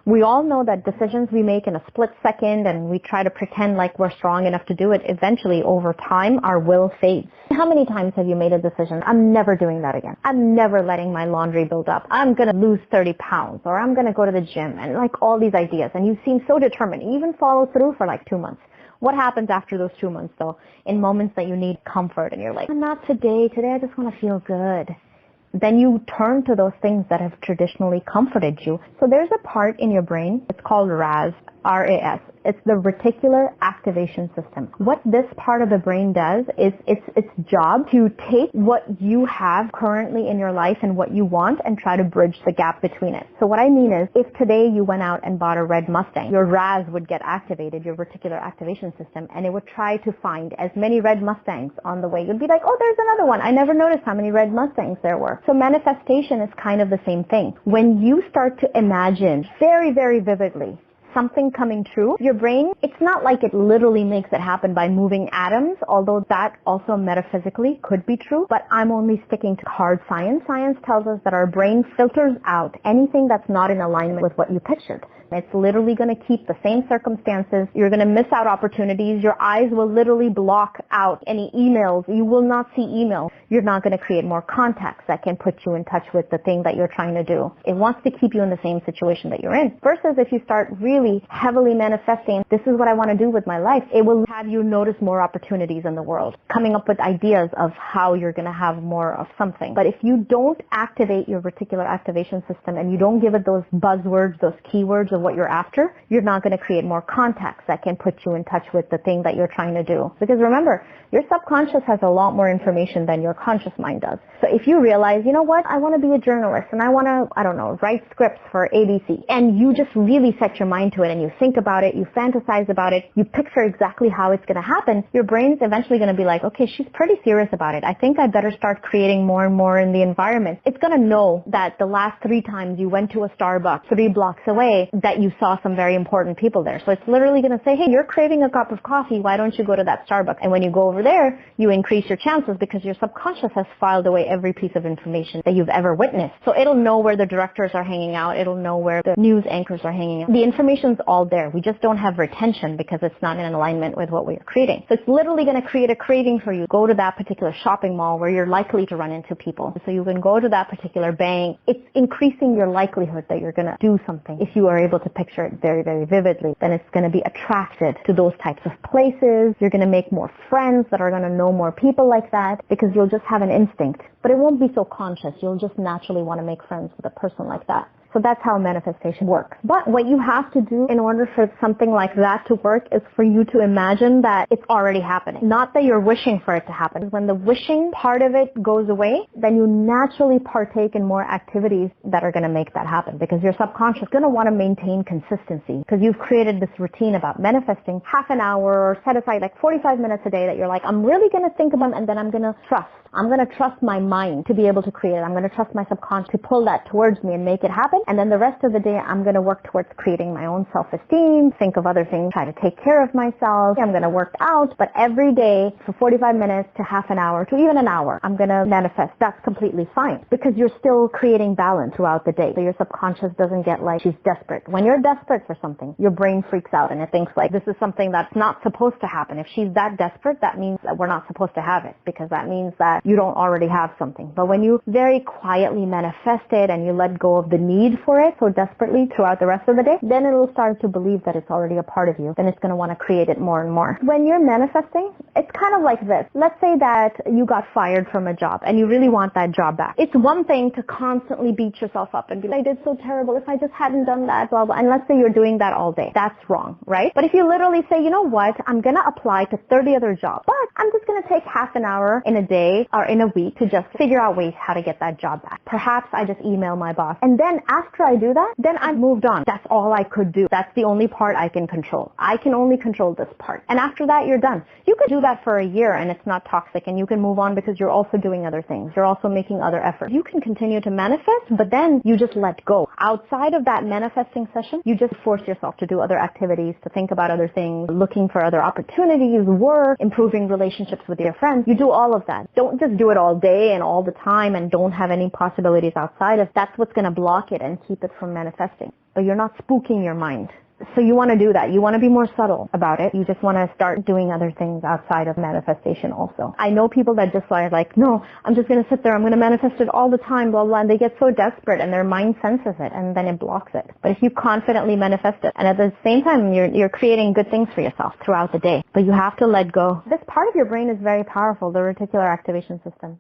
We all know that decisions we make in a split second and we try to pretend like we're strong enough to do it, eventually over time our will fades. How many times have you made a decision, I'm never doing that again. I'm never letting my laundry build up. I'm going to lose 30 pounds or I'm going to go to the gym, and like all these ideas, and you seem so determined. You even follow through for like 2 months. What happens after those 2 months though? In moments that you need comfort and you're like, not today. Today I just want to feel good. Then you turn to those things that have traditionally comforted you. So there's a part in your brain, it's called RAS, R-A-S. It's the reticular activation system. What this part of the brain does is its job to take what you have currently in your life and what you want and try to bridge the gap between it. So what I mean is, if today you went out and bought a red Mustang, your RAS would get activated, your reticular activation system, and it would try to find as many red Mustangs on the way. You'd be like, oh, there's another one. I never noticed how many red Mustangs there were. So manifestation is kind of the same thing. When you start to imagine very, very vividly something coming true, your brain, it's not like it literally makes it happen by moving atoms, although that also metaphysically could be true, but I'm only sticking to hard science. Science tells us that our brain filters out anything that's not in alignment with what you pictured. It's literally going to keep the same circumstances. You're going to miss out opportunities. Your eyes will literally block out any emails. You will not see emails. You're not going to create more contacts that can put you in touch with the thing that you're trying to do. It wants to keep you in the same situation that you're in. Versus if you start really heavily manifesting, this is what I want to do with my life, it will have you notice more opportunities in the world, coming up with ideas of how you're going to have more of something. But if you don't activate your reticular activation system and you don't give it those buzzwords, those keywords of what you're after, you're not going to create more contacts that can put you in touch with the thing that you're trying to do. Because remember, your subconscious has a lot more information than your conscious mind does. So if you realize, you know what, I want to be a journalist and I want to, I don't know, write scripts for ABC, and you just really set your mind to it and you think about it, you fantasize about it, you picture exactly how it's going to happen, your brain's eventually going to be like, okay, she's pretty serious about it. I think I better start creating more and more in the environment. It's going to know that the last 3 times you went to a Starbucks 3 blocks away, that you saw some very important people there. So it's literally going to say, hey, you're craving a cup of coffee. Why don't you go to that Starbucks? And when you go over there, you increase your chances because your subconscious has filed away every piece of information that you've ever witnessed. So it'll know where the directors are hanging out. It'll know where the news anchors are hanging out. The information's all there. We just don't have retention because it's not in alignment with what we're creating. So it's literally going to create a craving for you. Go to that particular shopping mall where you're likely to run into people. So you can go to that particular bank. It's increasing your likelihood that you're going to do something. If you are able to picture it very, very vividly, then it's going to be attracted to those types of places. You're going to make more friends that are going to know more people like that because you'll just have an instinct. But it won't be so conscious. You'll just naturally want to make friends with a person like that. So that's how manifestation works. But what you have to do in order for something like that to work is for you to imagine that it's already happening. Not that you're wishing for it to happen. When the wishing part of it goes away, then you naturally partake in more activities that are going to make that happen because your subconscious is going to want to maintain consistency because you've created this routine about manifesting half an hour or set aside like 45 minutes a day that you're like, I'm really going to think about it and then I'm going to trust. I'm going to trust my mind to be able to create it. I'm going to trust my subconscious to pull that towards me and make it happen. And then the rest of the day, I'm going to work towards creating my own self-esteem, think of other things, try to take care of myself. I'm going to work out, but every day for 45 minutes to half an hour to even an hour, I'm going to manifest. That's completely fine because you're still creating balance throughout the day. So your subconscious doesn't get like she's desperate. When you're desperate for something, your brain freaks out and it thinks like this is something that's not supposed to happen. If she's that desperate, that means that we're not supposed to have it because that means that you don't already have something. But when you very quietly manifest it and you let go of the need for it so desperately throughout the rest of the day, then it'll start to believe that it's already a part of you. Then it's going to want to create it more and more. When you're manifesting, it's kind of like this. Let's say that you got fired from a job and you really want that job back. It's one thing to constantly beat yourself up and be like, I did so terrible. If I just hadn't done that, blah, blah. And let's say you're doing that all day. That's wrong, right? But if you literally say, you know what, I'm going to apply to 30 other jobs, but I'm just going to take half an hour in a day or in a week to just figure out ways how to get that job back. Perhaps I just email my boss. And then after I do that, then I've moved on. That's all I could do. That's the only part I can control. I can only control this part. And after that, you're done. You could do that for a year and it's not toxic and you can move on because you're also doing other things. You're also making other efforts. You can continue to manifest, but then you just let go. Outside of that manifesting session, you just force yourself to do other activities, to think about other things, looking for other opportunities, work, improving relationships with your friends. You do all of that. Don't just do it all day and all the time and don't have any possibilities outside of that's what's going to block it. and keep it from manifesting. But you're not spooking your mind. So you want to do that. You want to be more subtle about it. You just want to start doing other things outside of manifestation also. I know people that just are like, no, I'm just going to sit there. I'm going to manifest it all the time, blah, blah. And they get so desperate and their mind senses it and then it blocks it. But if you confidently manifest it and at the same time you're creating good things for yourself throughout the day, but you have to let go. This part of your brain is very powerful, the reticular activation system.